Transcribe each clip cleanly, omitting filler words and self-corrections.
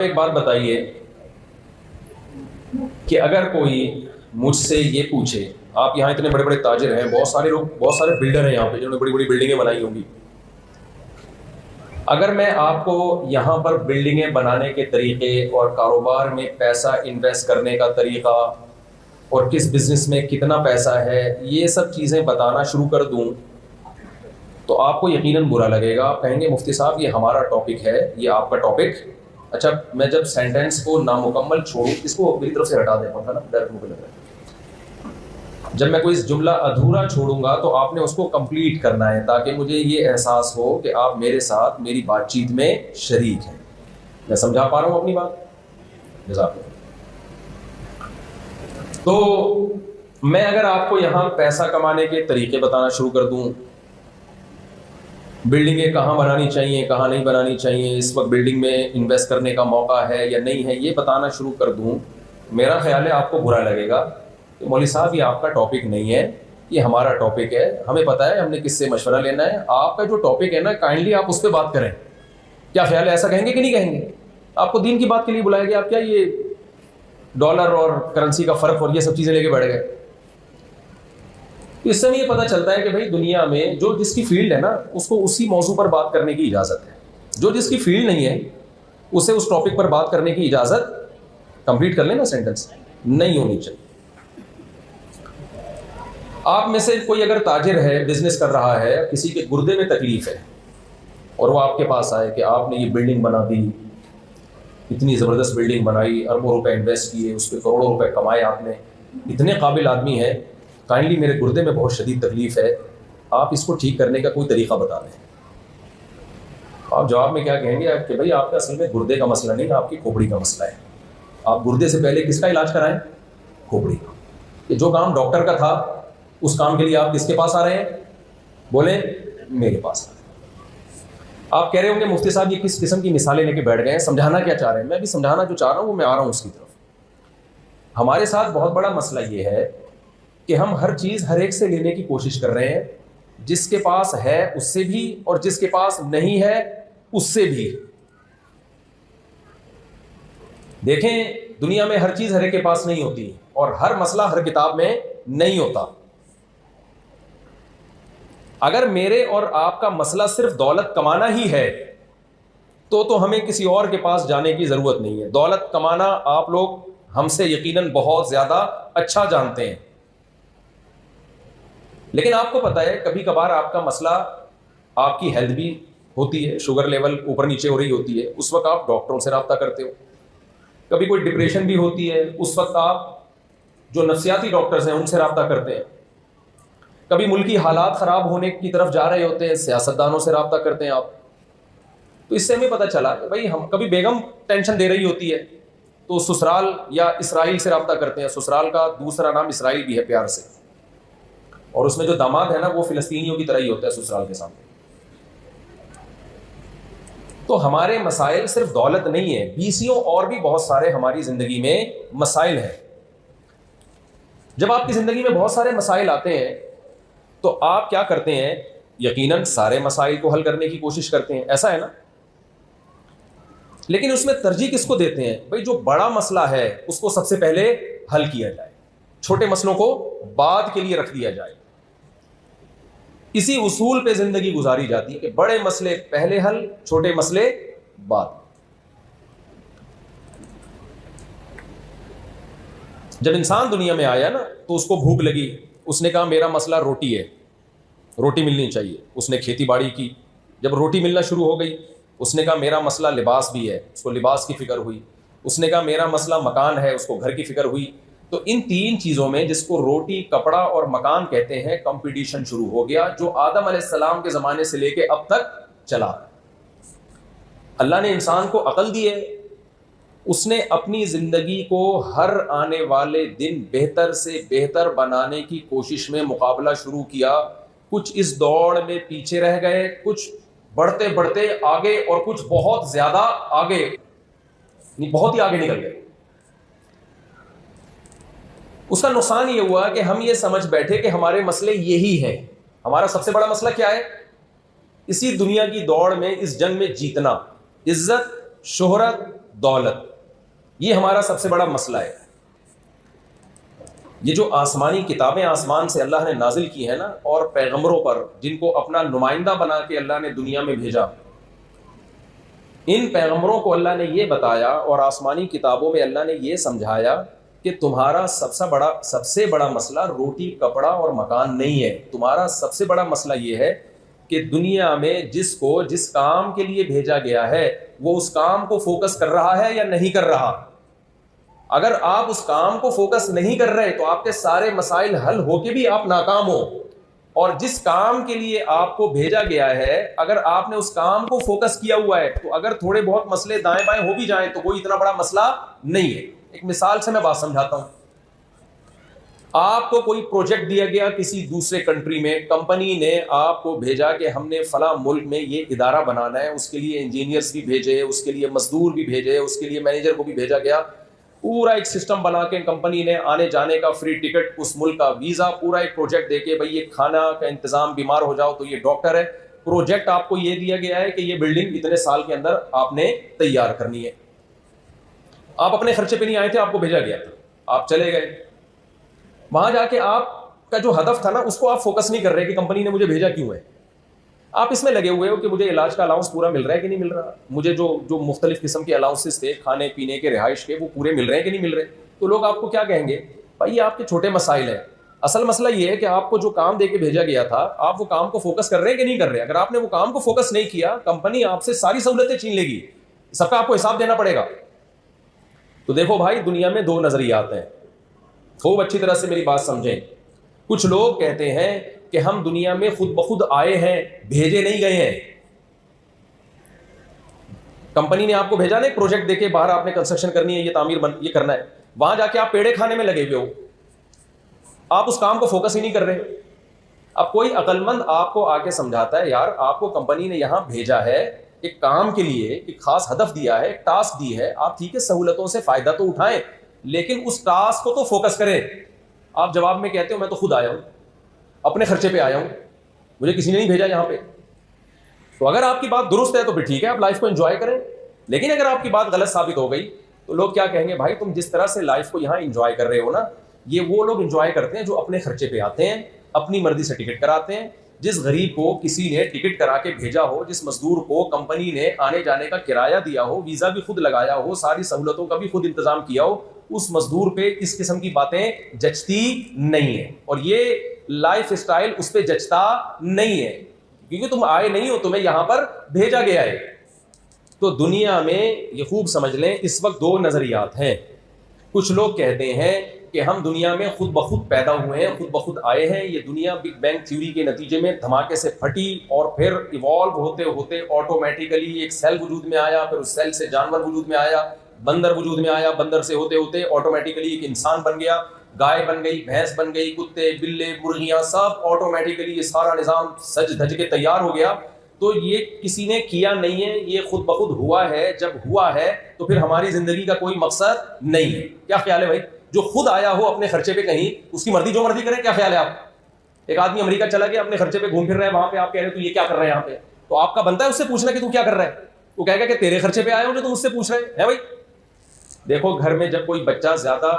एक बात बताइए कि अगर कोई मुझसे ये पूछे, आप यहाँ इतने बड़े बड़े ताजिर हैं, बहुत सारे लोग, बहुत सारे बिल्डर हैं यहाँ पे जिन्होंने बड़ी बड़ी बिल्डिंगें बनाई होंगी, अगर मैं आपको यहाँ पर बिल्डिंगें बनाने के तरीके और कारोबार में पैसा इन्वेस्ट करने का तरीका और किस बिजनेस में कितना पैसा है, ये सब चीज़ें बताना शुरू कर दूँ तो आपको यकीनन बुरा लगेगा। आप कहेंगे मुफ्ती साहब ये हमारा टॉपिक है, ये आपका टॉपिक। अच्छा, मैं जब सेंटेंस को नामुकम्मल छोड़ूं, इसको मेरी तरफ से हटा देता था ना, डर मुझे लग रहा है। जब मैं कोई जुमला अधूरा छोड़ूंगा तो आपने उसको कंप्लीट करना है, ताकि मुझे ये एहसास हो कि आप मेरे साथ मेरी बातचीत में शरीक हैं। मैं समझा पा रहा हूं अपनी बात? जज़ाकल्लाह। तो मैं अगर आपको यहां पैसा कमाने के तरीके बताना शुरू कर दूं, बिल्डिंगें कहाँ बनानी चाहिए, कहाँ नहीं बनानी चाहिए, इस वक्त बिल्डिंग में इन्वेस्ट करने का मौका है या नहीं है, ये बताना शुरू कर दूं, मेरा ख्याल है आपको बुरा लगेगा कि मौलवी साहब ये आपका टॉपिक नहीं है, ये हमारा टॉपिक है, हमें पता है हमने किससे मशवरा लेना है। आपका जो टॉपिक है ना, काइंडली आप उस पर बात करें। क्या ख्याल है, ऐसा कहेंगे कि नहीं कहेंगे? आपको दीन की बात के लिए बुलाया गया, आप क्या ये डॉलर और करेंसी का फ़र्क और ये सब चीज़ें लेके बैठ गए? तो इससे ये पता चलता है कि भाई दुनिया में जो जिसकी फील्ड है ना, उसको उसी मौजू पर बात करने की इजाज़त है। जो जिसकी फील्ड नहीं है उसे उस टॉपिक पर बात करने की इजाज़त, कंप्लीट कर लेना सेंटेंस, नहीं होनी चाहिए। आप में से कोई अगर ताजिर है, बिजनेस कर रहा है, किसी के गुर्दे में तकलीफ है और वो आपके पास आए कि आपने ये बिल्डिंग बना दी, इतनी ज़बरदस्त बिल्डिंग बनाई, अरबों रुपए इन्वेस्ट किए, उस पर करोड़ों रुपए कमाए आपने, इतने काबिल आदमी है, काइंडली मेरे गुर्दे में बहुत शदीद तकलीफ है, आप इसको ठीक करने का कोई तरीका बता दें। आप जवाब में क्या कहेंगे आप कि भाई आपका असल में गुर्दे का मसला नहीं, आपकी खोपड़ी का मसला है। आप गुर्दे से पहले किसका इलाज कराएं? खोपड़ी का। कि जो काम डॉक्टर का था उस काम के लिए आप किसके पास आ रहे हैं? बोले मेरे पास आ रहे हैं। आप कह रहे होंगे मुफ्ती साहब ये किस किस्म की मिसालें लेके बैठ गए हैं, समझाना क्या चाह रहे हैं? मैं भी समझाना जो चाह रहा हूँ वो मैं आ रहा हूँ उसकी तरफ। हमारे साथ बहुत बड़ा मसला ये है कि हम हर चीज़ हर एक से लेने की कोशिश कर रहे हैं, जिसके पास है उससे भी और जिसके पास नहीं है उससे भी। देखें, दुनिया में हर चीज़ हर एक के पास नहीं होती और हर मसला हर किताब में नहीं होता। अगर मेरे और आपका मसला सिर्फ दौलत कमाना ही है तो हमें किसी और के पास जाने की ज़रूरत नहीं है। दौलत कमाना आप लोग हमसे यकीनन बहुत ज़्यादा अच्छा जानते हैं, लेकिन आपको पता है कभी कभार आपका मसला, आपकी हेल्थ भी होती है, शुगर लेवल ऊपर नीचे हो रही होती है, उस वक्त आप डॉक्टरों से रब्ता करते हो। कभी कोई डिप्रेशन भी होती है, उस वक्त आप जो नफ्सियाती डॉक्टर्स हैं उनसे रब्ता करते हैं। कभी मुल्की हालात ख़राब होने की तरफ जा रहे होते हैं, सियासतदानों से रब्ता करते हैं आप। तो इससे हमें पता चला कि भाई हम, कभी बेगम टेंशन दे रही होती है तो ससुराल या इसराइल से रब्ता करते हैं। ससुराल का दूसरा नाम इसराइल भी है प्यार से, और उसमें जो दामाद है ना वो फिलिस्तीनियों की तरह ही होता है ससुराल के सामने। तो हमारे मसाइल सिर्फ दौलत नहीं है, बीसियों और भी बहुत सारे हमारी जिंदगी में मसाइल हैं। जब आपकी जिंदगी में बहुत सारे मसाइल आते हैं तो आप क्या करते हैं? यकीनन सारे मसाइल को हल करने की कोशिश करते हैं, ऐसा है ना? लेकिन उसमें तरजीह किसको देते हैं? भाई जो बड़ा मसला है उसको सबसे पहले हल किया जाए, छोटे मसलों को बाद के लिए रख दिया जाए। इसी उसूल पे जिंदगी गुजारी जाती है कि बड़े मसले पहले हल, छोटे मसले बाद। जब इंसान दुनिया में आया ना तो उसको भूख लगी, उसने कहा मेरा मसला रोटी है, रोटी मिलनी चाहिए। उसने खेती बाड़ी की, जब रोटी मिलना शुरू हो गई उसने कहा मेरा मसला लिबास भी है, उसको लिबास की फिक्र हुई। उसने कहा मेरा मसला मकान है, उसको घर की फिक्र हुई। तो इन तीन चीज़ों में, जिसको रोटी, कपड़ा और मकान कहते हैं, कंपटीशन शुरू हो गया, जो आदम अलैहिस्सलाम के ज़माने से लेके अब तक चला। अल्लाह ने इंसान को अकल दी है, उसने अपनी ज़िंदगी को हर आने वाले दिन बेहतर से बेहतर बनाने की कोशिश में मुकाबला शुरू किया। कुछ इस दौड़ में पीछे रह गए, कुछ बढ़ते बढ़ते आगे, और कुछ बहुत ज़्यादा आगे, बहुत ही आगे निकल गए। उसका नुकसान ये हुआ कि हम ये समझ बैठे कि हमारे मसले यही हैं। हमारा सबसे बड़ा मसला क्या है? इसी दुनिया की दौड़ में, इस जंग में जीतना, इज्जत, शोहरत, दौलत, ये हमारा सबसे बड़ा मसला है। ये जो आसमानी किताबें आसमान से अल्लाह ने नाजिल की है ना, और पैगंबरों पर जिनको अपना नुमाइंदा बना के अल्लाह ने दुनिया में भेजा, इन पैगंबरों को अल्लाह ने ये बताया और आसमानी किताबों में अल्लाह ने ये समझाया कि तुम्हारा सबसे बड़ा मसला रोटी, कपड़ा और मकान नहीं है। तुम्हारा सबसे बड़ा मसला ये है कि दुनिया में जिसको जिस काम के लिए भेजा गया है वो उस काम को फोकस कर रहा है या नहीं कर रहा। अगर आप उस काम को फोकस नहीं कर रहे तो आपके सारे मसाइल हल होके भी आप नाकाम हो। और जिस काम के लिए आपको भेजा गया है, अगर आपने उस काम को फोकस किया हुआ है तो अगर थोड़े बहुत मसले दाएं बाएं हो भी जाएं तो कोई इतना बड़ा मसला नहीं है। एक मिसाल से मैं बात समझाता हूं। आपको कोई प्रोजेक्ट दिया गया किसी दूसरे कंट्री में, कंपनी ने आपको भेजा कि हमने फला मुल्क में ये इदारा बनाना है, उसके लिए इंजीनियर्स भी भेजे, उसके लिए मजदूर भी भेजे, उसके लिए मैनेजर को भी भेजा गया। पूरा एक सिस्टम बना के कंपनी ने आने जाने का फ्री टिकट, उस मुल्क का वीजा, पूरा एक प्रोजेक्ट देके भाई ये खाना का इंतजाम, बीमार हो जाओ तो ये डॉक्टर है। प्रोजेक्ट आपको ये दिया गया है कि ये बिल्डिंग इतने साल के अंदर आपने तैयार करनी है। आप अपने खर्चे पे नहीं आए थे, आपको भेजा गया था, आप चले गए। वहां जाके आपका जो हदफ था ना उसको आप फोकस नहीं कर रहे कि कंपनी ने मुझे भेजा क्यों है। आप इसमें लगे हुए हो कि मुझे इलाज का अलाउंस पूरा मिल रहा है कि नहीं मिल रहा, मुझे जो मुख्तलिफ किस्म के अलाउंसेस थे खाने पीने के, रिहाइश के, वो पूरे मिल रहे हैं कि नहीं मिल रहे। तो लोग आपको क्या कहेंगे, भाई ये आपके छोटे मसाइल हैं। असल मसला ये है कि आपको जो काम दे के भेजा गया था, आप वो काम को फोकस कर रहे हैं कि नहीं कर रहे। अगर आपने वो काम को फोकस नहीं किया, कंपनी आपसे सारी सहूलतें छीन लेगी, सबका आपको हिसाब देना पड़ेगा। तो देखो भाई, दुनिया में दो नजरियात हैं, खूब अच्छी तरह से मेरी बात समझें। कुछ लोग कहते हैं कि हम दुनिया में खुद ब खुद आए हैं, भेजे नहीं गए हैं। कंपनी ने आपको भेजा ना, एक प्रोजेक्ट देके बाहर आपने कंस्ट्रक्शन करनी है, ये करना है, वहां जाके आप पेड़े खाने में लगे हुए हो, आप उस काम को फोकस ही नहीं कर रहे। अब कोई अक्लमंद आपको आके समझाता है, यार आपको कंपनी ने यहां भेजा है एक काम के लिए, एक खास हदफ दिया है, एक टास्क दी है, आप ठीक है सहूलतों से फायदा तो उठाएं, लेकिन उस टास्क को तो फोकस करें। आप जवाब में कहते हो मैं तो खुद आया हूं, अपने खर्चे पे आया हूं, मुझे किसी ने नहीं भेजा यहां पे। तो अगर आपकी बात दुरुस्त है तो फिर ठीक है, आप लाइफ को एंजॉय करें। लेकिन अगर आपकी बात गलत साबित हो गई तो लोग क्या कहेंगे, भाई तुम जिस तरह से लाइफ को यहां एंजॉय कर रहे हो ना, ये वो लोग एंजॉय करते हैं जो अपने खर्चे पे आते हैं, अपनी मर्जी से टिकट कराते हैं। जिस गरीब को किसी ने टिकट करा के भेजा हो, जिस मजदूर को कंपनी ने आने जाने का किराया दिया हो, वीजा भी खुद लगाया हो, सारी सहूलतों का भी खुद इंतजाम किया हो, उस मजदूर पे इस किस्म की बातें जचती नहीं है। और ये लाइफ स्टाइल उस पर जचता नहीं है, क्योंकि तुम आए नहीं हो, तुम्हें यहां पर भेजा गया है। तो दुनिया में ये खूब समझ लें, इस वक्त दो नजरियात हैं। कुछ लोग कहते हैं कि हम दुनिया में खुद ब खुद पैदा हुए हैं, खुद ब खुद आए हैं, ये दुनिया बिग बैंग थ्योरी के नतीजे में धमाके से फटी और फिर इवॉल्व होते होते ऑटोमेटिकली एक सेल वजूद में आया, फिर उस सेल से जानवर वजूद में आया, बंदर वजूद में आया, बंदर से होते होते ऑटोमेटिकली एक इंसान बन गया, गाय बन गई, भैंस बन गई, कुत्ते, बिल्ले, मुर्गियां, सब ऑटोमेटिकली ये सारा निज़ाम सज धज के तैयार हो गया। तो ये किसी ने किया नहीं है, ये खुद ब खुद हुआ है। जब हुआ है तो फिर हमारी जिंदगी का कोई मकसद नहीं है। क्या ख्याल है भाई, जो खुद आया हो अपने खर्चे पे कहीं, उसकी मर्जी जो मर्जी करे, क्या ख्याल है आप? एक आदमी अमेरिका चला गया, अपने खर्चे पे घूम फिर रहा है, वहां पे आप कह रहे हो तू ये क्या कर रहा है यहाँ पे, तो आपका बनता है उससे पूछना कि तू क्या कर रहा है। वो कहेगा कि तेरे खर्चे पे आया हूं जो तुम उससे पूछ रहे हैं भाई। देखो, घर में जब कोई बच्चा ज्यादा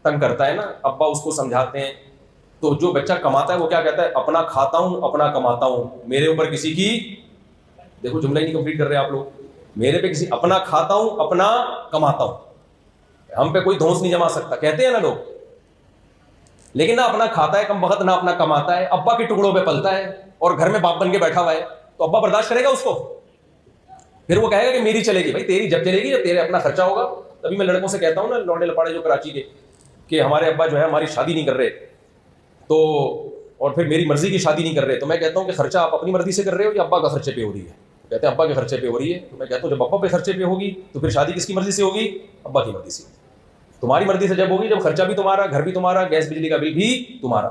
तंग करता है ना, अब्बा उसको समझाते हैं, तो जो बच्चा कमाता है वो क्या कहता है, अपना खाता हूं, अपना कमाता हूं, मेरे ऊपर किसी की, देखो जुमला ही नहीं कंप्लीट कर रहे आप लोग, मेरे पे किसी, अपना खाता हूं, अपना कमाता हूं, हम पे कोई धौंस नहीं जमा सकता, कहते हैं ना लोग। लेकिन ना अपना खाता है कम वक्त, ना अपना कमाता है, अब्बा के टुकड़ों पे पलता है और घर में बाप बन के बैठा हुआ है, तो अब्बा बर्दाश्त करेगा उसको? फिर वो कहेगा कि मेरी चलेगी। भाई तेरी जब चलेगी जब तेरे अपना खर्चा होगा। तभी मैं लड़कों से कहता हूं ना, लौंडे लपाड़े जो कराची के, कि हमारे अब्बा जो है हमारी शादी नहीं कर रहे, तो और फिर मेरी मर्जी की शादी नहीं कर रहे, तो मैं कहता हूं कि खर्चा आप अपनी मर्जी से कर रहे हो या अब्बा का खर्चे पे हो रही है? कहते हैं अब्बा के खर्चे पे हो रही है। तो मैं कहता हूं जब अब्बा पे खर्चे पे होगी तो फिर शादी किसकी मर्जी से होगी? अब्बा की मर्जी से। तुम्हारी मर्जी से जब होगी, जब खर्चा भी तुम्हारा, घर भी तुम्हारा, गैस बिजली का बिल भी तुम्हारा।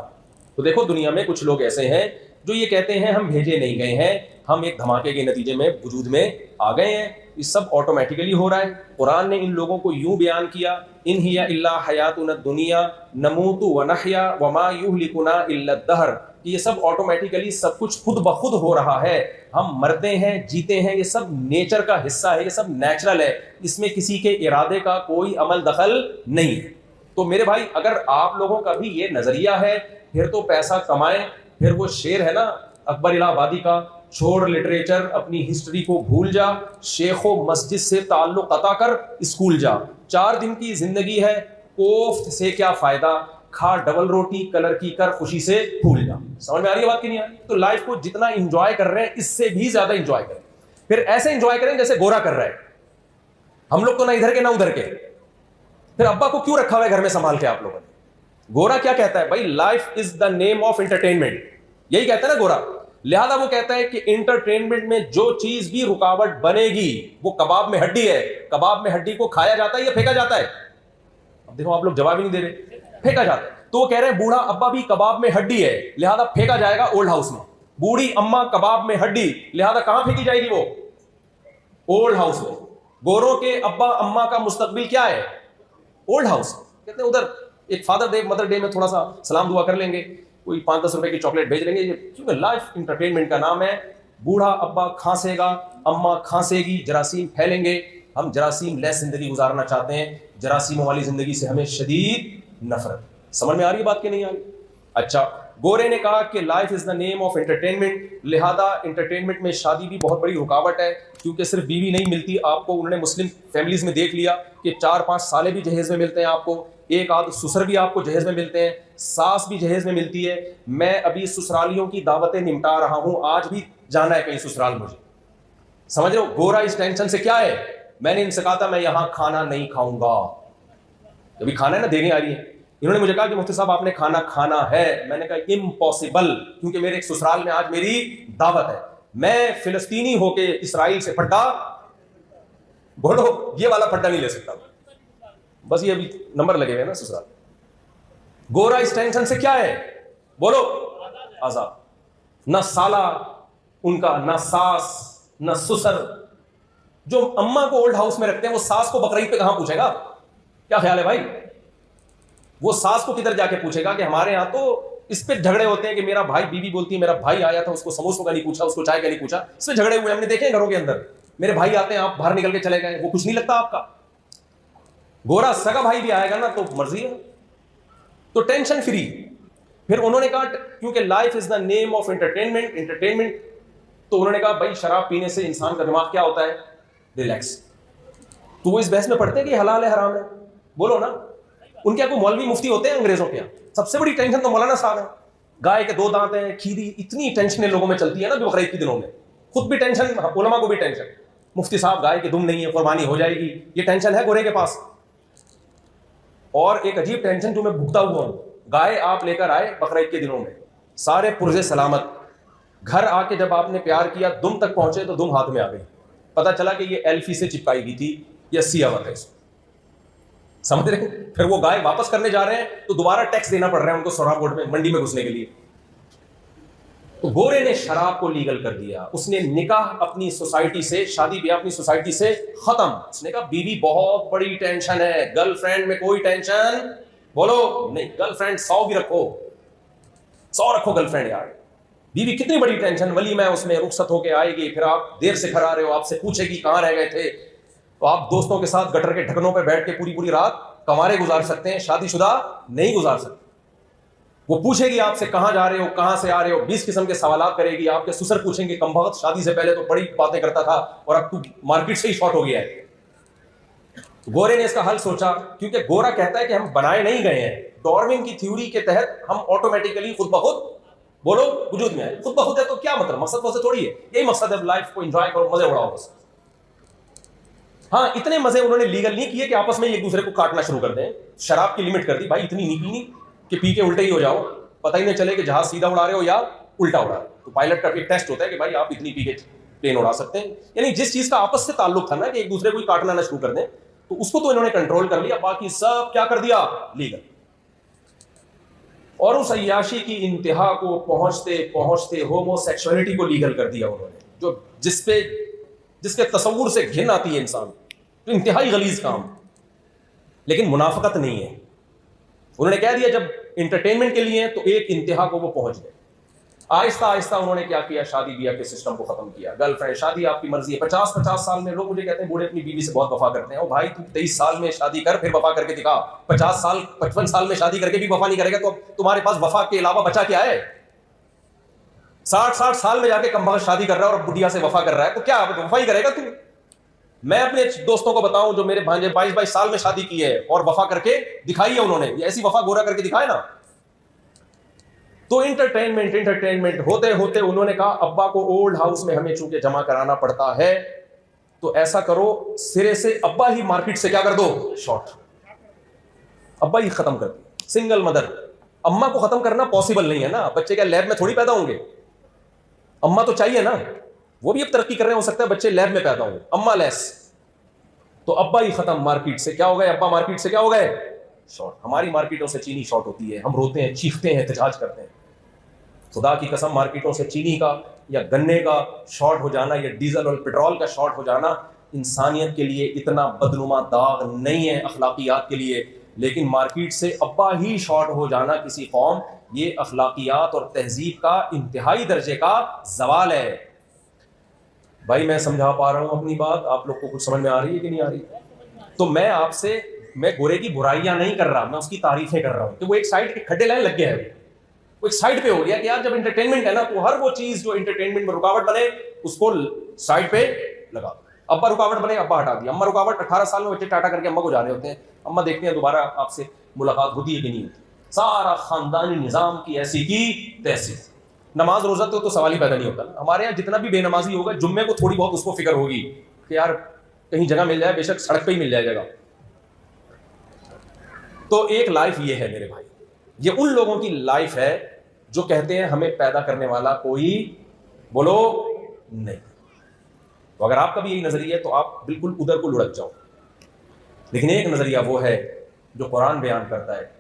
तो देखो, दुनिया में कुछ लोग ऐसे हैं जो ये कहते हैं हम भेजे नहीं गए हैं, हम एक धमाके के नतीजे में वजूद में आ गए हैं, ये सब ऑटोमेटिकली हो रहा है। कुरान ने इन लोगों को यूं बयान किया, इन हिया इल्ला हयातुन दुनिया नमूतु व नहया व मा युहलिकुना इल्ला दहर, कि ये सब ऑटोमेटिकली सब कुछ खुद ब खुद हो रहा है, हम मरते हैं जीते हैं, ये सब नेचर का हिस्सा है, ये सब नेचुरल है, इसमें किसी के इरादे का कोई अमल दखल नहीं है। तो मेरे भाई अगर आप लोगों का भी ये नजरिया है फिर तो पैसा कमाएं। फिर वो शेर है ना अकबर इलाहाबादी का, छोड़ लिटरेचर अपनी हिस्ट्री को भूल जा, शेखो मस्जिद से ताल्लुक कता कर स्कूल जा, 4 दिन की जिंदगी है कोफ्त से क्या फायदा, खा डबल रोटी कलर की कर खुशी से भूल जा। समझ में आ रही है बात की नहीं आ रही? तो लाइफ को जितना एंजॉय कर रहे हैं इससे भी ज्यादा एंजॉय करें, फिर ऐसे एंजॉय करें जैसे गोरा कर रहा है। हम लोग तो ना इधर के ना उधर के, फिर अब्बा को क्यों रखा हुआ है घर में संभाल के आप लोगों ने? गोरा क्या कहता है भाई, life is the name of entertainment, यही कहता है ना गोरा। लिहाजा वो कहता है कि एंटरटेनमेंट में जो चीज भी रुकावट बनेगी वो कबाब में हड्डी है, कबाब में हड्डी को खाया जाता है या फेंका जाता है? अब देखो आप लोग जवाब ही नहीं दे रहे, फेंका जाता है। तो वो कह रहे हैं बूढ़ा अब्बा भी कबाब में हड्डी है, लिहाजा फेंका जाएगा ओल्ड हाउस में। बूढ़ी अम्मा कबाब में हड्डी, लिहाजा कहां फेंकी जाएगी वो? ओल्ड हाउस में। गोरों के अब्बा अम्मा का मुस्तकबिल क्या है? Old house. कहते हैं उधर एक फादर डे मदर डे में थोड़ा सा सलाम दुआ कर लेंगे, कोई 5-10 रुपए की चॉकलेट भेज लेंगे, क्योंकि लाइफ इंटरटेनमेंट का नाम है। बूढ़ा अब्बा खांसेगा, अम्मा खांसेगी, जरासीम फैलेंगे। हम जरासीम लेस जिंदगी गुजारना चाहते हैं, जरासीमों वाली जिंदगी से हमें शदीद नफरत। समझ में आ रही है बात की नहीं आ रही? अच्छा, गोरे ने कहा कि life is the name of entertainment, लिहाजा एंटरटेनमेंट में शादी भी बहुत बड़ी रुकावट है, क्योंकि सिर्फ बीवी नहीं मिलती आपको। उन्होंने मुस्लिम फैमिलीज में देख लिया कि 4-5 साले भी जहेज में मिलते हैं आपको, एक आध ससुर भी आपको जहेज में मिलते हैं, सास भी जहेज में मिलती है। मैं अभी ससुरालियों की दावतें निपटा रहा हूं, आज भी जाना है कहीं ससुराल मुझे। समझ रहे हो? गोरा इस टेंशन से क्या है, मैंने इनसे कहा था मैं यहां खाना नहीं खाऊंगा, अभी खाना है ना देने आ रही है। इन्होंने मुझे कहा कि मुफ्ती साहब आपने खाना खाना है, मैंने कहा इम्पॉसिबल, क्योंकि मेरे एक ससुराल में आज मेरी दावत है। मैं फिलिस्तीनी होके इसराइल से फड्डा, बोलो ये वाला फड्डा नहीं ले सकता, बस ये अभी नंबर लगे हुए ना ससुराल। गोरा इस टेंशन से क्या है, बोलो आजाद। न साला उनका, न सास, न ससुर। जो अम्मा को ओल्ड हाउस में रखते हैं वो सास को बकरीद पे कहां पूछेगा? क्या ख्याल है भाई? वो सास को किधर जाके पूछेगा? कि हमारे यहां तो इस पे झगड़े होते हैं कि मेरा भाई, बीवी बोलती है मेरा भाई आया था, उसको समोसों का नहीं पूछा, उसको चाय का नहीं पूछा, इस पे झगड़े हुए हमने देखे घरों के अंदर। मेरे भाई आते हैं, आप बाहर निकल के चले गए, वो कुछ नहीं लगता आपका? गोरा सगा भाई भी आएगा ना तो मर्जी है, तो टेंशन फ्री। फिर उन्होंने कहा क्योंकि life is the name of entertainment, entertainment, तो उन्होंने कहा भाई शराब पीने से इंसान का दिमाग क्या होता है? रिलैक्स। तो वो इस बहस में पढ़ते हैं कि हलाल है हराम है, बोलो ना। उनके यहाँ कोई मौलवी मुफ्ती होते हैं अंग्रेजों के यहाँ? सबसे बड़ी टेंशन तो मौलाना साहब है। गाय के 2 दांत हैं, खीरी, इतनी टेंशन लोगों में चलती है ना बकरीद के दिनों में, खुद भी टेंशन, उलमा को भी टेंशन। मुफ्ती साहब गाय के दुम नहीं है, कुर्बानी हो जाएगी, ये टेंशन है गोरे के पास। और एक अजीब टेंशन जो मैं भुगता हुआ हूं, गाय आप लेकर आए बकरीद के दिनों में, सारे पुरजे सलामत, घर आके जब आपने प्यार किया, दुम तक पहुंचे तो दुम हाथ में आ गई, पता चला कि ये एल्फी से चिपकाई गई थी, ये 80 अवर है इसको। समझ रहे हैं? फिर वो गाय वापस करने जा रहे हैं तो दोबारा टैक्स देना पड़ रहा है उनको सोहरा बोर्ड में, मंडी में घुसने के लिए। तो गोरे ने शराब को लीगल कर दिया, उसने निकाह अपनी सोसाइटी से, शादी ब्याह अपनी सोसाइटी से खत्म। उसने कहा बीवी बहुत बड़ी टेंशन है, गर्लफ्रेंड में कोई टेंशन बोलो नहीं, गर्लफ्रेंड 100 भी रखो, 100 रखो गर्लफ्रेंड यार, बीवी कितनी बड़ी टेंशन। वली मैं उसमें रुखसत होके आएगी, फिर आप देर से घर आ रहे हो, आपसे पूछेगी कहां रह गए थे, तो आप दोस्तों के साथ गटर के ढकनों पे बैठ के पूरी पूरी रात कंवारे गुजार सकते हैं, शादीशुदा नहीं गुजार सकते। वो पूछेगी आपसे कहां जा रहे हो, कहां से आ रहे हो, 20 किस्म के सवालात करेगी। आपके ससुर पूछेंगे कमबख्त शादी से पहले तो बड़ी बातें करता था और अब तू मार्केट से ही शॉर्ट हो गया है। गोरे ने इसका हल सोचा, क्योंकि गोरा कहता है कि हम बनाए नहीं गए हैं, डार्विन की थ्योरी के तहत हम ऑटोमेटिकली खुद ब खुद, बोलो, वजूद में आए। खुद ब खुद है तो क्या मतलब, मकसद वैसे थोड़ी है, यही मकसद है, लाइफ को एंजॉय करो, मजे उड़ाओ बस। हाँ, इतने मजे उन्होंने लीगल नहीं किए कि आपस में एक दूसरे को काटना शुरू कर दें, शराब की लिमिट कर दी भाई, इतनी नहीं पीनी कि पी के उल्टे ही हो जाओ, पता ही नहीं चले कि जहाज सीधा उड़ा रहे हो या उल्टा उड़ा रहे हो। तो पायलट का एक टेस्ट होता है कि भाई आप इतनी पी के प्लेन उड़ा सकते हैं, यानी जिस चीज का आपस से ताल्लुक था ना कि एक दूसरे को काटना ना शुरू कर दें, तो उसको तो इन्होंने कंट्रोल कर लिया, बाकी सब क्या कर दिया, लीगल। और उस अय्याशी की इंतहा को पहुंचते पहुंचते होमोसेक्सुअलिटी को लीगल कर दिया उन्होंने, जो जिसके तस्वुर से घिन आती है इंसान, तो इंतहाई गलीज काम, लेकिन मुनाफकत नहीं है। उन्होंने कह दिया जब एंटरटेनमेंट के लिए तो एक इंतहा को वो पहुंच गए। आहिस्ता आहिस्ता उन्होंने क्या किया, शादी ब्याह के सिस्टम को खत्म किया। गर्लफ्रेंड शादी आपकी मर्जी है। 50-50 साल में लोग मुझे कहते हैं बूढ़े अपनी बीवी से बहुत वफा करते हैं। ओ भाई, तू 23 साल में शादी कर, फिर वफा करके दिखा। 50 साल 55 साल में शादी करके भी वफा नहीं करेगा तो अब तुम्हारे पास वफा के अलावा बचा क्या है? 60-60 साल में जाके कम शादी कर रहा है और बुढ़िया से वफा कर रहा है, तो क्या वफा ही करेगा तू? मैं अपने दोस्तों को बताऊं जो मेरे भांजे 22-22 साल में शादी की है और वफा करके दिखाई है उन्होंने, ऐसी वफा गोरा करके दिखाए ना। तो इंटरटेनमेंट होते होते उन्होंने कहा अब्बा को ओल्ड हाउस में हमें चूंकि जमा कराना पड़ता है, तो ऐसा करो सिरे से अब्बा ही मार्केट से क्या कर दो, शॉर्ट, अब्बा ही खत्म कर दो। सिंगल मदर, अम्मा को खत्म करना पॉसिबल नहीं है ना। बच्चे क्या लैब में थोड़ी पैदा होंगे, अम्मा तो चाहिए ना। वो भी अब तरक्की कर रहे हैं, हो सकता है बच्चे लैब में पैदा होंगे, अम्मा लेस। तो अब्बा ही खत्म, मार्केट से क्या हो गए, अब्बा मार्केट से क्या हो गए, शॉर्ट। हमारी मार्केटों से चीनी शॉर्ट होती है, हम रोते हैं, चीखते हैं, एहतजाज करते हैं। खुदा की कसम, मार्केटों से चीनी का या गन्ने का शॉर्ट हो जाना या डीजल और पेट्रोल का शॉर्ट हो जाना इंसानियत के लिए इतना बदनुमा दाग नहीं है, अखलाकियात के लिए। लेकिन मार्केट से अब्बा ही शॉर्ट हो जाना किसी कौम, ये अखलाकियात और तहजीब का इंतहाई दर्जे का जवाल है। भाई मैं समझा पा रहा हूं अपनी बात, आप लोग को कुछ समझ में आ रही है कि नहीं आ रही? तो मैं गोरे की बुराइयां नहीं कर रहा, मैं उसकी तारीफें कर रहा हूं कि वो एक साइड के खड्डे लाइन लग गया है, वो एक साइड पे हो गया कि यार जब एंटरटेनमेंट है ना, तो हर वो चीज जो एंटरटेनमेंट में रुकावट बने उसको साइड पे लगा दो। अब्बा रुकावट बने, अब्बा हटा दिया। अम्मा रुकावट, 18 साल में बच्चे टाटा करके अम्मा को जा रहे होते हैं, अम्मा देखते हैं दोबारा आपसे मुलाकात होती है कि नहीं होती। सारा खानदानी निजाम की ऐसी की तैसी। नमाज रोजा तो सवाल ही पैदा नहीं होता। हमारे यहाँ जितना भी बेनमाजी होगा, जुम्मे को थोड़ी बहुत उसको फिक्र होगी कि यार कहीं जगह मिल जाए, बेशक सड़क पे ही मिल जाए जगह। तो एक लाइफ ये है मेरे भाई, ये उन लोगों की लाइफ है जो कहते हैं हमें पैदा करने वाला कोई बोलो नहीं। तो अगर आपका भी यही नजरिया है तो आप बिल्कुल उधर को लुढ़क जाओ। लेकिन एक नजरिया वो है जो कुरान बयान करता है,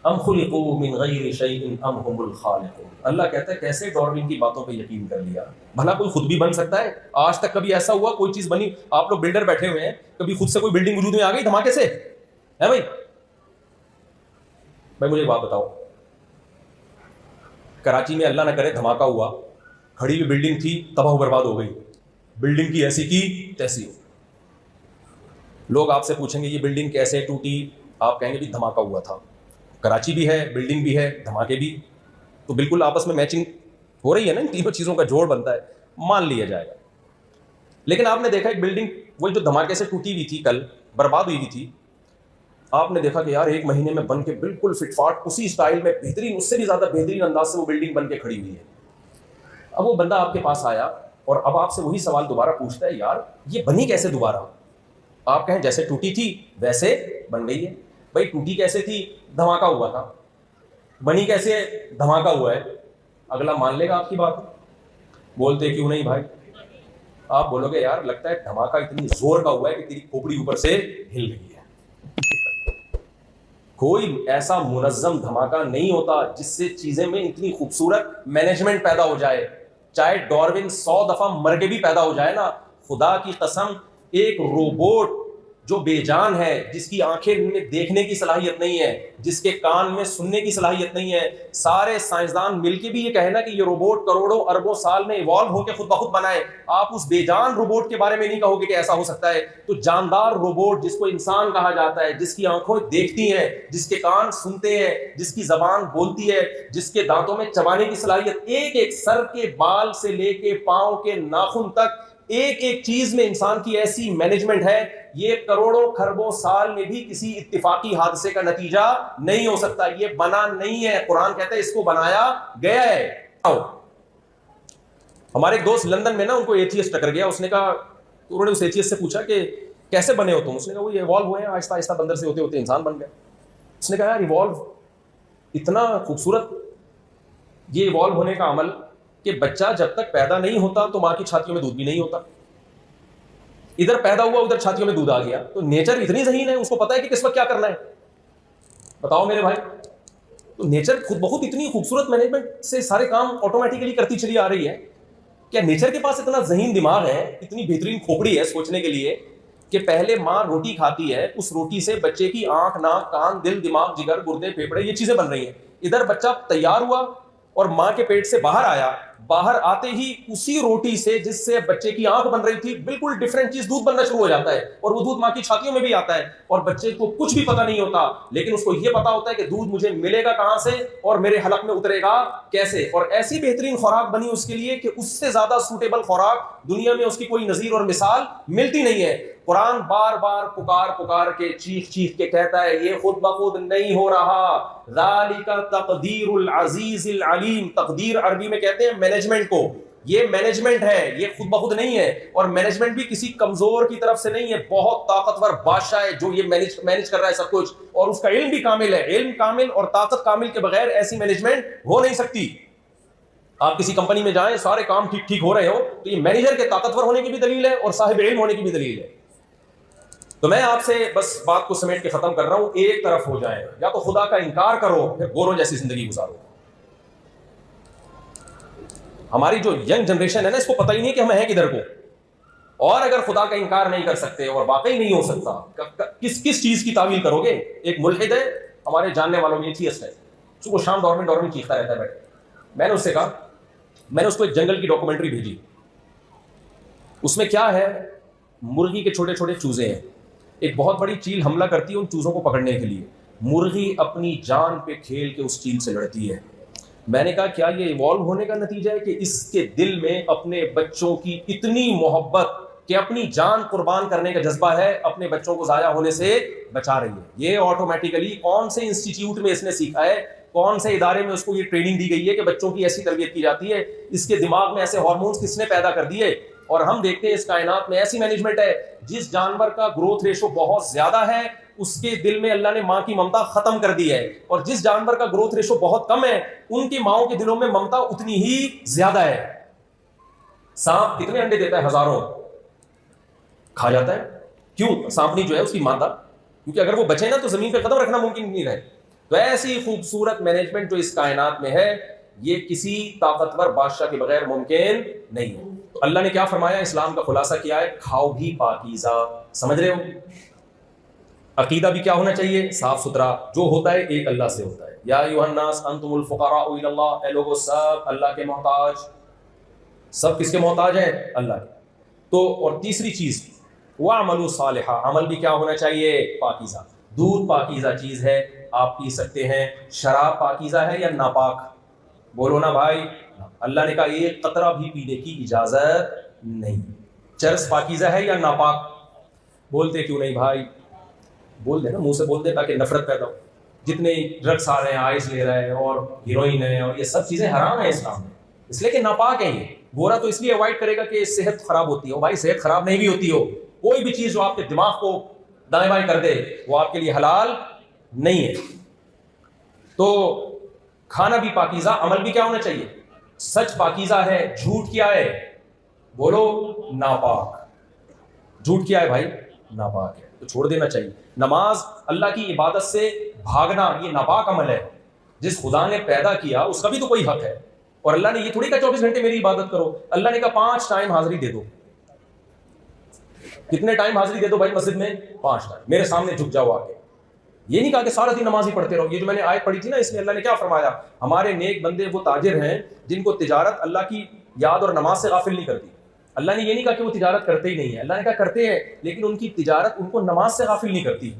अम खुलिकू मिन गैरि शैइन अम हुमुल खालिकून। अल्लाह कहता है कैसे डार्विन की बातों पे यकीन कर लिया, भला कोई खुद भी बन सकता है? आज तक कभी ऐसा हुआ कोई चीज बनी? आप लोग बिल्डर बैठे हुए हैं, कभी खुद से कोई बिल्डिंग वजूद में आ गई धमाके से? है भाई? मुझे एक बात बताओ, कराची में अल्लाह ना करे धमाका हुआ, खड़ी हुई बिल्डिंग थी, तबाह बर्बाद हो गई, बिल्डिंग की ऐसी की तैसी हो। लोग आपसे पूछेंगे ये बिल्डिंग कैसे टूटी, आप कहेंगे भी धमाका हुआ था। कराची भी है, बिल्डिंग भी है, धमाके भी, तो बिल्कुल आपस में मैचिंग हो रही है ना, इन तीनों चीज़ों का जोड़ बनता है, मान लिया जाएगा। लेकिन आपने देखा एक बिल्डिंग वही जो धमाके से टूटी हुई थी, कल बर्बाद हुई हुई थी, आपने देखा कि यार 1 महीने में बन के बिल्कुल फिटफाट उसी स्टाइल में बेहतरीन, उससे भी ज़्यादा बेहतरीन अंदाज से वो बिल्डिंग बन के खड़ी हुई है। अब वो बंदा आपके पास आया और अब आपसे वही सवाल दोबारा पूछता है, यार ये बनी कैसे दोबारा? आप कहें जैसे टूटी थी वैसे बन गई है। भाई टूटी कैसे थी? धमाका हुआ था। बनी कैसे? धमाका हुआ है। अगला मान लेगा आपकी बात? बोलते क्यों नहीं भाई? आप बोलोगे यार लगता है धमाका इतनी जोर का हुआ है कि तेरी खोपड़ी ऊपर से हिल गई है। कोई ऐसा मुनज्जम धमाका नहीं होता जिससे चीजें में इतनी खूबसूरत मैनेजमेंट पैदा हो जाए। चाहे डार्विन 100 दफा मर के भी पैदा हो जाए ना, खुदा की कसम, एक रोबोट जो बेजान है, जिसकी आंखें में देखने की सलाहियत नहीं है, जिसके कान में सुनने की सलाहियत नहीं है, सारे साइंसदान मिलके भी ये कहना कि ये रोबोट करोड़ों अरबों साल में इवॉल्व होकर खुद ब खुद बनाए, आप उस बेजान रोबोट के बारे में नहीं कहोगे कि ऐसा हो सकता है। तो जानदार रोबोट जिसको इंसान कहा जाता है, जिसकी आंखें देखती हैं, जिसके कान सुनते हैं, जिसकी जबान बोलती है, जिसके दांतों में चबाने की सलाहियत, एक एक सर के बाल से लेके पांव के नाखून तक एक एक चीज में इंसान की ऐसी मैनेजमेंट है, ये करोड़ों खरबों साल में भी किसी इत्तेफाकी हादसे का नतीजा नहीं हो सकता। ये बना नहीं है, कुरान कहता है इसको बनाया गया है। हमारे एक दोस्त लंदन में ना, उनको एथियस्ट टकर गया, उसने कहा, तो उन्होंने उस एथियस्ट से पूछा कि कैसे बने हो तुम? उसने कहा वो ये इवॉल्व हुए हैं, आहिस्ता आहिस्ता बंदर से होते होते इंसान बन गए। उसने कहा यार इवॉल्व इतना खूबसूरत, ये इवॉल्व होने का अमल कि बच्चा जब तक पैदा नहीं होता तो मां की छातियों में दूध भी नहीं होता, इधर पैदा हुआ उधर छातियों में दूध आ गया। तो नेचर इतनी ज़हीन है, उसको पता है कि किस वक्त क्या करना है। बताओ मेरे भाई, तो नेचर खुद बहुत इतनी खूबसूरत मैनेजमेंट से सारे काम ऑटोमेटिकली करती चली आ रही है। क्या नेचर के पास इतना ज़हीन दिमाग है, इतनी बेहतरीन खोपड़ी है सोचने के लिए कि पहले माँ रोटी खाती है, उस रोटी से बच्चे की आंख, नाक, कान, दिल, दिमाग, जिगर, गुर्दे, फेफड़े, ये चीजें बन रही हैं। इधर बच्चा तैयार हुआ, और मां के पेट से बाहर आया, बाहर आते ही उसी रोटी से जिससे बच्चे की आंख बन रही थी बिल्कुल डिफरेंट चीज दूध बनना शुरू हो जाता है, और वो दूध मां की छातियों में भी आता है, और बच्चे को कुछ भी पता नहीं होता, लेकिन उसको यह पता होता है कि दूध मुझे मिलेगा कहां से और मेरे हलक में उतरेगा कैसे। और ऐसी बेहतरीन खुराक बनी उसके लिए कि उससे ज्यादा सूटेबल खुराक दुनिया में उसकी कोई नजीर और मिसाल मिलती नहीं है। कुरान बार बार पुकार पुकार के चीख चीख के कहता है ये खुद ब खुद नहीं हो रहा, ज़ालिका तक़दीरुल अज़ीज़िल अलीम। तकदीर अरबी में कहते हैं मैनेजमेंट को, ये मैनेजमेंट है, ये खुद ब खुद नहीं है। और मैनेजमेंट भी किसी कमजोर की तरफ से नहीं है, बहुत ताकतवर बादशाह है जो ये मैनेज कर रहा है सब कुछ, और उसका इल्म भी कामिल है। इल्म कामिल और ताकत कामिल के बगैर ऐसी मैनेजमेंट हो नहीं सकती। आप किसी कंपनी में जाएं, सारे काम ठीक ठीक हो रहे हो, तो ये मैनेजर के ताकतवर होने की भी दलील है और साहिब इल्म होने की भी दलील है। तो मैं आपसे बस बात को समेट के खत्म कर रहा हूं, एक तरफ हो जाए, या तो खुदा का इनकार करो फिर गोरों जैसी जिंदगी गुजारो। हमारी जो यंग जनरेशन है ना, इसको पता ही नहीं कि हम हैं किधर को, और अगर खुदा का इनकार नहीं कर सकते और वाकई नहीं हो सकता, किस किस चीज की तावील करोगे। एक मुल्हिद है हमारे जानने वालों में, एथियस्ट है, सुबह शाम डॉर्मेंट चीखता रहता है बैठ। मैंने उससे कहा, मैंने उसको एक जंगल की डॉक्यूमेंट्री भेजी, उसमें क्या है, मुर्गी के छोटे छोटे चूजे हैं, एक बहुत बड़ी चील हमला करती है उन चूजों को पकड़ने के लिए, मुर्गी अपनी जान पे खेल के उस चील से लड़ती है। मैंने कहा क्या ये इवॉल्व होने का नतीजा है कि इसके दिल में अपने बच्चों की इतनी मोहब्बत कि अपनी जान कुर्बान करने का जज्बा है, अपने बच्चों को जाया होने से बचा रही है। ये ऑटोमेटिकली कौन से इंस्टीट्यूट में इसने सीखा है, कौन से इदारे में उसको ये ट्रेनिंग दी गई है कि बच्चों की ऐसी तरबियत की जाती है, इसके दिमाग में ऐसे हार्मोन्स किसने पैदा कर दिए। और हम देखते हैं इस कायनात में ऐसी मैनेजमेंट है, जिस जानवर का ग्रोथ रेशो बहुत ज्यादा है उसके दिल में अल्लाह ने मां की ममता खत्म कर दी है, और जिस जानवर का ग्रोथ रेशो बहुत कम है उनकी माओं के दिलों में ममता उतनी ही ज्यादा है। सांप कितने अंडे देता है, हजारों, खा जाता है, क्यों? सांपनी जो है उसकी मादा, क्योंकि अगर वो बचे ना तो जमीन पे कदम रखना मुमकिन नहीं रहे। तो ऐसी खूबसूरत मैनेजमेंट जो इस कायनात में है, ये किसी ताकतवर बादशाह के बगैर मुमकिन नहीं है। तो अल्लाह ने क्या फरमाया, इस्लाम का खुलासा किया है, खाओ भी पाकीज़ा। समझ रहे हो, अकीदा भी क्या होना चाहिए, साफ सुथरा, जो होता है एक अल्लाह से होता है। या अय्युहन्नास अंतुमुल फुक़राउ इलल्लाह, ए लोगों सब अल्लाह के मोहताज। सब किसके मोहताज हैं, अल्लाह के। तो और तीसरी चीज वअमलू सालिहा, अमल भी क्या होना चाहिए, पाकीज़ा। दूध पाकीज़ा चीज है, आप पी सकते हैं। शराब पाकीज़ा है या नापाक, बोलो ना भाई। अल्लाह ने कहा एक कतरा भी पीने की इजाजत नहीं। चरस पाकीज़ा है या नापाक, बोलते क्यों नहीं भाई, बोल दे ना, मुंह से बोल दे ताकि नफरत पैदा हो। जितने ड्रग्स आ रहे हैं, आइस ले रहे हैं और हीरोइन है और ये सब चीजें हराम है इस्लाम में, इसलिए कि नापाक है। ये गोरा तो इसलिए अवॉइड करेगा कि सेहत खराब होती हो। भाई सेहत खराब नहीं भी होती हो, कोई भी चीज जो आपके दिमाग को दाएं बाएं कर दे वो आपके लिए हलाल नहीं है। तो खाना भी पाकीज़ा, अमल भी क्या होना चाहिए, सच पाकीज़ा है। झूठ क्या है, बोलो नापाक। झूठ क्या है भाई, नापाक है, तो छोड़ देना चाहिए। नमाज अल्लाह की इबादत से भागना ये नापाक अमल है। जिस खुदा ने पैदा किया उसका भी तो कोई हक है, और अल्लाह ने ये थोड़ी कहा 24 घंटे मेरी इबादत करो। अल्लाह ने कहा 5 टाइम हाजिरी दे दो। कितने टाइम हाजिरी दे दो भाई मस्जिद में, 5 टाइम, मेरे सामने झुक जाओ आके। ये नहीं कहा कि सारा दिन नमाज ही पढ़ते रहो। ये जो मैंने आयत पढ़ी थी ना, इसमें अल्लाह ने क्या फरमाया, हमारे नेक बंदे वो ताजिर हैं जिनको तिजारत अल्लाह की याद और नमाज से गाफिल नहीं करती। अल्लाह ने ये नहीं कहा कि वो तिजारत करते ही नहीं है, अल्लाह ने कहा करते हैं, लेकिन उनकी तिजारत उनको नमाज से गाफिल नहीं करती।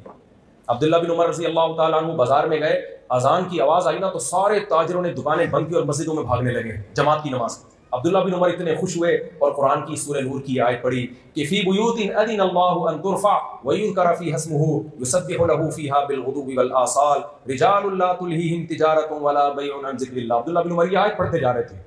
अब्दुल्ला बिन उमर रज़ी अल्लाह तआला अन्हु बाजार में गए, अजान की आवाज आई ना तो सारे ताजिरों ने दुकानें बंद की और मस्जिदों में भागने लगे जमात की नमाज। अब्दुल्ला बिन उमर इतने खुश हुए और कुरान की सूरह नूर की आयत पढ़ी कि फी बुयूतिन अज़िनल्लाहु अन तुरफ़ा व युज़करा फ़ीहा इस्मुहु युसब्बिहु लहु फ़ीहा बिलग़ुदुव्वि वल आसाल रिजालुन ला तुल्हीहिम तिजारतुन वला बैउन अन ज़िक्रिल्लाह। अब्दुल्ला बिन उमर ये आयत पढ़ते जा रहे थे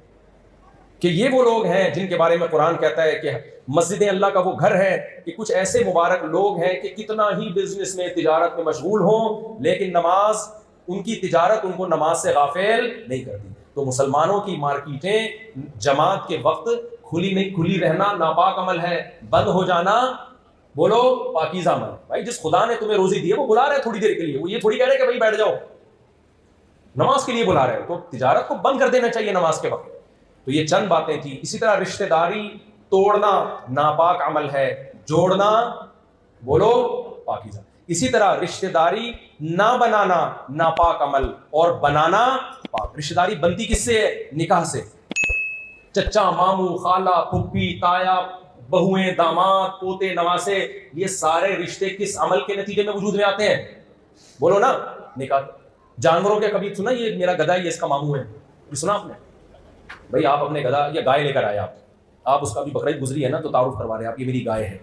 कि ये वो लोग हैं जिनके बारे में कुरान कहता है कि मस्जिद अल्लाह का वो घर है कि कुछ ऐसे मुबारक लोग हैं कि कितना ही बिजनेस में तिजारत में मशगूल हों, लेकिन नमाज, उनकी तिजारत उनको नमाज से गाफिल नहीं करती। तो मुसलमानों की मार्केटें जमात के वक्त खुली नहीं, खुली रहना नापाक अमल है, बंद हो जाना बोलो पाकीज़ा अमल। भाई जिस खुदा ने तुम्हें रोजी दी है वो बुला रहा है थोड़ी देर के लिए, वो ये थोड़ी कह रहे कि भाई बैठ जाओ, नमाज के लिए बुला रहे हो, तो तिजारत को बंद कर देना चाहिए नमाज के वक्त। तो ये चंद बातें थी। इसी तरह रिश्तेदारी तोड़ना नापाक अमल है, जोड़ना बोलो पाकीज़ा। इसी तरह रिश्तेदारी ना बनाना नापाक अमल और बनाना पाक। रिश्तेदारी बनती किससे है? निकाह से। चचा, मामू, खाला, फुप्पी, ताया, बहुएं, दामाद, पोते, नवासे, ये सारे रिश्ते किस अमल के नतीजे में वजूद में आते हैं? बोलो ना, निकाह। जानवरों के कभी सुना ये मेरा गधा ये इसका मामू है? सुना आपने? भाई आप अपने गधा या गाय लेकर आए, आप उसका भी बकरीद गुजरी है ना, तो तारुफ करवा रहे हैं आप, ये मेरी गाय है।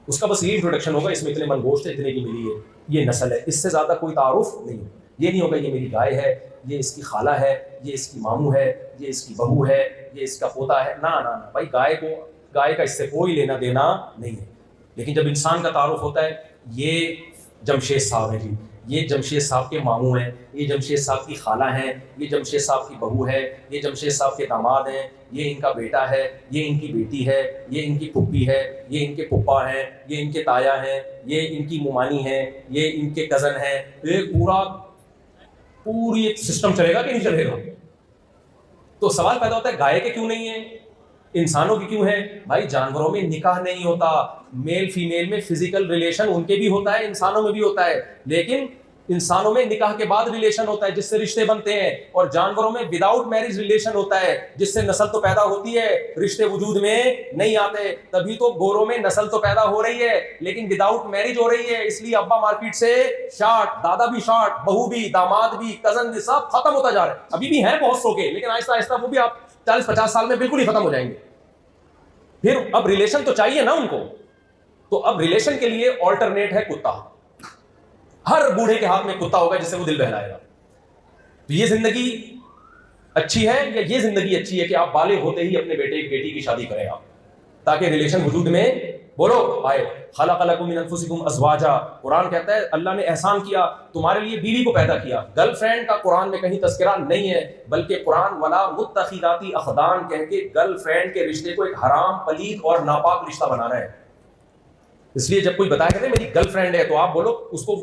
उसका बस ये इंट्रोडक्शन होगा, इसमें इतने मन गोश्त है, इतने की मिली है, ये नस्ल है, इससे ज्यादा कोई तारुफ नहीं। ये नहीं होगा ये मेरी गाय है, ये इसकी खाला है, ये इसकी मामू है, ये इसकी बहू है, ये इसका पोता है। ना ना ना भाई, गाय का इससे कोई लेना देना नहीं है। लेकिन जब इंसान का तारुफ होता है, ये जमशेद साहब है जी, ये जमशेद साहब के मामू हैं, ये जमशेद साहब की खाला हैं, ये जमशेद साहब की बहू है, ये जमशेद साहब के दामाद हैं, ये इनका बेटा है, ये इनकी बेटी है, ये इनकी फुप्पी है, ये इनके पुप्पा हैं, ये इनके ताया हैं, ये इनकी मुमानी हैं, ये इनके कज़न हैं। एक पूरी एक सिस्टम चलेगा कि नहीं चलेगा? तो सवाल पैदा होता है गाय के क्यों नहीं है, इंसानों की क्यों है? भाई जानवरों में निकाह नहीं होता, मेल फीमेल में फिजिकल रिलेशन उनके भी होता है, इंसानों में भी होता है, लेकिन इंसानों में निकाह के बाद रिलेशन होता है जिससे रिश्ते बनते हैं, और जानवरों में विदाउट मैरिज रिलेशन होता है जिससे नस्ल तो पैदा होती है, रिश्ते वजूद में नहीं आते। तभी तो गोरों में नस्ल तो पैदा हो रही है लेकिन विदाउट मैरिज हो रही है, इसलिए अब्बा मार्केट से शार्ट, दादा भी शार्ट, बहू भी, दामाद भी, कजन भी, सब खत्म होता जा रहा है। अभी भी हैं बहुत सौ के, लेकिन आहिस्ता आहिस्ता वो भी आप 40-50 साल में बिल्कुल ही खत्म हो जाएंगे। फिर अब रिलेशन तो चाहिए ना उनको, तो अब रिलेशन के लिए ऑल्टरनेट है कुत्ता। हर बूढ़े के हाथ में कुत्ता होगा जिससे वो दिल बहलाएगा। तो ये जिंदगी अच्छी है या ये जिंदगी अच्छी है कि आप बालिग होते ही अपने बेटे बेटी की शादी करें आप, ताकि रिलेशन वजूद में बोलो आए। खलक़लकुम मिन अनफुसिकुम अज़वाजा, कुरान कहता है अल्लाह ने एहसान किया, तुम्हारे लिए बीवी को पैदा किया। गर्लफ्रेंड का कुरान में कहीं तज़किरा नहीं है, बल्कि कुरान वला मुत्तखिदाती अख़दान कह के गर्लफ्रेंड के रिश्ते को एक हराम, पलीद और नापाक रिश्ता बनाना है। इसलिए जब कोई बताया कहते मेरी गर्लफ्रेंड है, तो आप बोलो उसको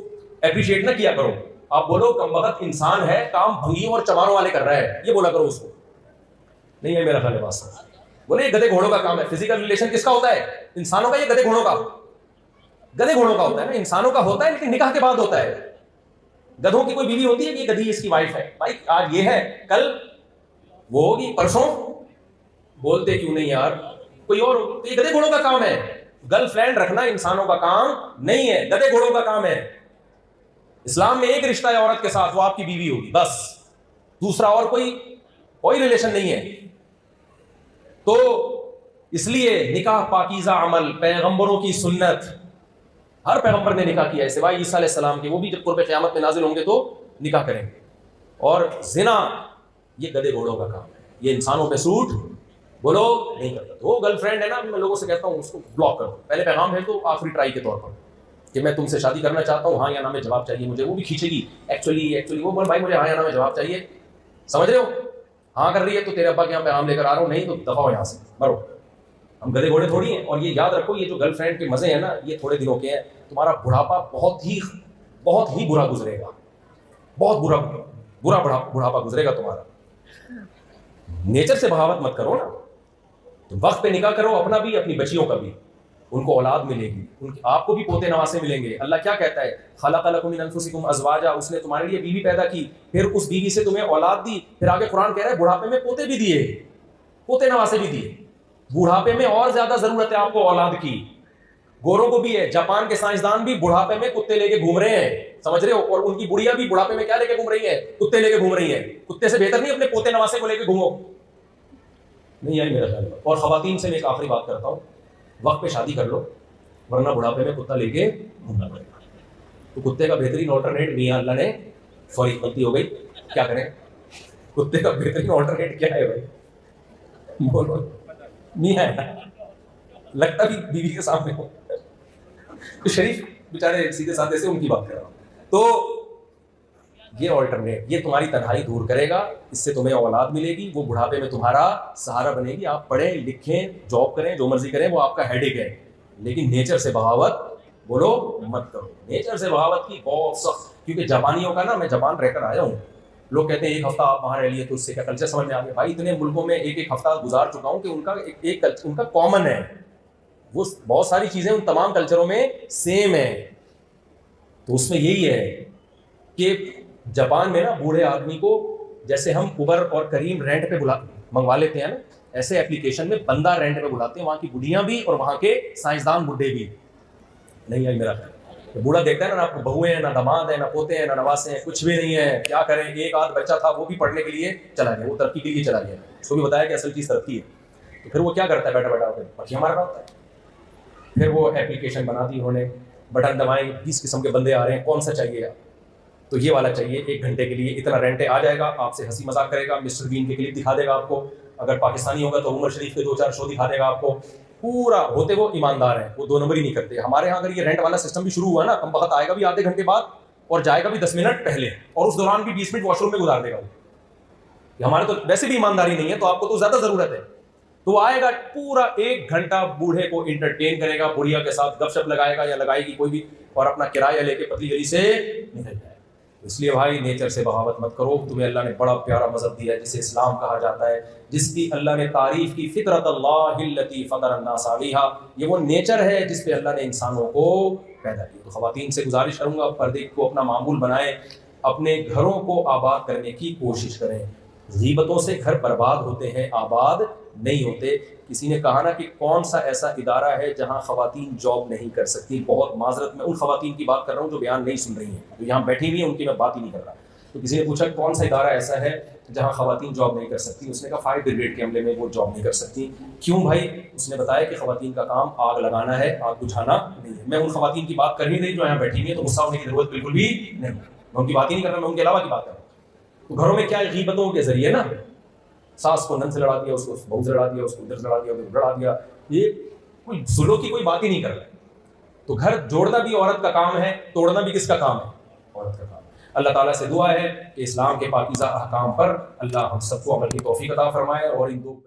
एप्रिशिएट ना किया करो, आप बोलो कमबख्त इंसान है, काम भंगियों और चमारों वाले कर रहा है, ये बोला करो उसको। नहीं है मेरा ख्याल बात। बोले ये गधे घोड़ों का काम है। फिजिकल रिलेशन किसका होता है? इंसानों का। ये गधे घोड़ों का होता है ना, इंसानों का होता है लेकिन निकाह के बाद होता है। गधों की कोई बीवी होती है कि ये गधी इसकी वाइफ है? भाई आज ये है, कल वो होगी, परसों बोलते क्यों नहीं यार कोई और। तो ये गधे घोड़ों का काम है। गर्लफ्रेंड रखना इंसानों का काम नहीं है, गधे घोड़ों का काम है। इस्लाम में एक रिश्ता है औरत के साथ, वो आपकी बीवी होगी बस, दूसरा और कोई रिलेशन नहीं है। तो इसलिए निकाह पाकीज़ा अमल, पैगंबरों की सुन्नत, हर पैगंबर ने निकाह किया है सिवाय ईसा अलैहिस्सलाम के, वो भी जब कुर्ब क़यामत में नाजिल होंगे तो निकाह करेंगे। और ज़िना ये गधे घोड़ों का काम है, ये इंसानों पे सूट बोलो नहीं करता। तो वो गर्लफ्रेंड है ना, मैं लोगों से कहता हूँ उसको ब्लॉक कर दो, पहले पैगाम है तो आखिरी ट्राई के तौर पर कि मैं तुमसे शादी करना चाहता हूँ, हाँ या ना में जवाब चाहिए मुझे। वो भी खींचेगी एक्चुअली वो बोल भाई मुझे हाँ या ना में जवाब चाहिए, समझ रहे हो? हाँ कर रही है तो तेरे अब्बा के यहाँ पैगाम लेकर आ रहा हूँ, नहीं तो दफा हो यहाँ से, मरो। हम गधे घोड़े थोड़ी हैं। और ये याद रखो, ये जो गर्लफ्रेंड के मजे हैं ना, ये थोड़े दिनों के हैं। तुम्हारा बुढ़ापा बहुत ही बुरा गुजरेगा, बहुत बुरा बुढ़ापा गुजरेगा तुम्हारा। नेचर से बहावत मत करो ना, तो वक्त पे निकाह करो, अपना भी अपनी बच्चियों का भी, उनको औलाद मिलेगी, आपको भी पोते नवासे मिलेंगे। अल्लाह क्या कहता है? खलक़लकुम मिन अनफुसिकुम अज़वाजा, उसने तुम्हारे लिए बीवी पैदा की, फिर उस बीवी से तुम्हें औलाद दी। फिर आगे कुरान कह रहा है बुढ़ापे में पोते भी दिए, पोते नवासे भी दिए। बुढ़ापे में और ज्यादा जरूरत है आपको औलाद की। गोरों को भी है, जापान के साइंसदान भी बुढ़ापे में कुत्ते लेके घूम रहे हैं, समझ रहे हो? और उनकी बुढ़िया भी बुढ़ापे में क्या लेके घूम रही है? कुत्ते लेके घूम रही है। कुत्ते से बेहतर नहीं अपने पोते नवासे को लेके घूमो। नहीं आई मेरा ख्याल। और खवातीन से मैं एक आखिरी बात करता हूँ, वक्त पे शादी कर लो, वरना बुढ़ापे में कुत्ता लेके घूमना पड़ेगा। तो कुत्ते का बेहतरीन ऑल्टरनेट मियां अल्लाह ने, सॉरी गलती हो गई, क्या करें? कुत्ते का बेहतरीन ऑल्टरनेट क्या है भाई? बोलो। मियां है, लगता भी बीवी के सामने हो। तो शरीफ बेचारे सीधे साधे से उनकी बात कर रहा हूं। तो ये ऑल्टरनेट, ये तुम्हारी तन्हाई दूर करेगा, इससे तुम्हें औलाद मिलेगी, वो बुढ़ापे में तुम्हारा सहारा बनेगी। आप पढ़ें लिखें जॉब करें जो मर्जी करें, वो आपका हेडेक है, लेकिन नेचर से बहावत बोलो मत करो। नेचर से बहावत की बहुत सख्त, क्योंकि जापानियों का ना, मैं जापान रहकर आया हूँ, लोग कहते हैं एक हफ्ता आप वहाँ रह लिए तो उससे क्या कल्चर समझ में आ गया। भाई इतने मुल्कों में एक हफ्ता गुजार चुका हूँ कि उनका एक उनका कॉमन है, वो बहुत सारी चीज़ें उन तमाम कल्चरों में सेम है। तो उसमें यही है कि जापान में ना बूढ़े आदमी को जैसे हम उबर और करीम रेंट पे मंगवा लेते हैं ना, ऐसे एप्लीकेशन में बंदा रेंट पे बुलाते हैं, वहां की बुढ़ियां भी और वहां के साइंसदान बुढ़े भी। नहीं आई मेरा ख्याल, तो बूढ़ा देखता है ना बहुएं हैं, ना दामाद है, ना पोते हैं, ना नवासे हैं, कुछ भी नहीं है, क्या करें। एक आध बच्चा था, वो भी पढ़ने के लिए चला गया, वो तरक्की के लिए चला गया, उसको भी बताया कि असल चीज़ तरक्की है। तो फिर वो क्या करता है, बैठा बैठा होकर पखियाँ मार रहा होता है। फिर वो एप्लीकेशन बना दी उन्होंने, बटन दबाएं, 20 किस्म के बंदे आ रहे हैं, कौन सा चाहिए आप, तो ये वाला चाहिए, 1 घंटे के लिए इतना रेंट आ जाएगा, आपसे हंसी मजाक करेगा, मिस्टर बीन के क्लिप दिखा देगा आपको, अगर पाकिस्तानी होगा तो उमर शरीफ के 2-4 शो दिखा देगा आपको। पूरा होते वो ईमानदार है, वो 2 नंबर ही नहीं करते। हमारे यहाँ अगर ये रेंट वाला सिस्टम भी शुरू हुआ ना, कम वक्त आएगा भी आधे घंटे बाद और जाएगा भी 10 मिनट पहले, और उस दौरान भी 20 मिनट वॉशरूम में गुजार देगा वो। हमारे तो वैसे भी ईमानदारी नहीं है, तो आपको तो ज्यादा जरूरत है। तो आएगा पूरा 1 घंटा बूढ़े को इंटरटेन करेगा, बुढ़िया के साथ गपशप लगाएगा या लगाएगी कोई भी, और अपना किराया लेके पतली गली से निकल जाएगा। इसलिए भाई नेचर से बगावत मत करो। तुम्हें अल्लाह ने बड़ा प्यारा मजहब दिया है जिसे इस्लाम कहा जाता है, जिसकी अल्लाह ने तारीफ की, फितरत अल्लाहिल्लती फतर अन्नास अलैहा, ये वो नेचर है जिस पे अल्लाह ने इंसानों को पैदा किया। तो ख़वातीन से गुजारिश करूंगा, पर्दे को अपना मामूल बनाएं, अपने घरों को आबाद करने की कोशिश करें। गीबतों से घर बर्बाद होते हैं, आबाद नहीं होते। किसी ने कहा ना कि कौन सा ऐसा इदारा है जहां ख़वातीन जॉब नहीं कर सकती। बहुत माजरत में उन ख़वातीन की बात कर रहा हूँ जो बयान नहीं सुन रही हैं, तो यहाँ बैठी हुई हैं, उनकी मैं बात ही नहीं कर रहा। तो किसी ने पूछा कौन सा इदारा ऐसा है जहाँ ख़वातीन जॉब नहीं कर सकती, उसने कहा फायर ब्रिगेड के हमले में वो जॉब नहीं कर सकती। क्यों भाई? उसने बताया कि ख़वातीन का काम आग लगाना है, आग बुझाना नहीं है। मैं उन ख़वातीन की बात कर ही नहीं जो यहाँ बैठी हुई है, तो गुस्सा होने की जरूरत बिल्कुल भी नहीं, मैं उनकी बात ही नहीं कर रहा, मैं उनके अलावा की बात कर रहा हूँ। तो घरों में क्या गीबतों के जरिए ना, सास को नन से लड़ा दिया, उसको बहू से लड़ा दिया, उसको इधर से लड़ा दिया, उधर लड़ा दिया, ये कोई सुलह की कोई बात ही नहीं कर रहा है। तो घर जोड़ना भी औरत का काम है, तोड़ना भी किसका काम है? औरत का काम है। अल्लाह ताला से दुआ है कि इस्लाम के पाकीज़ा अहकाम पर अल्लाह हम सबको अमल की तौफीक अता फरमाए और इन दो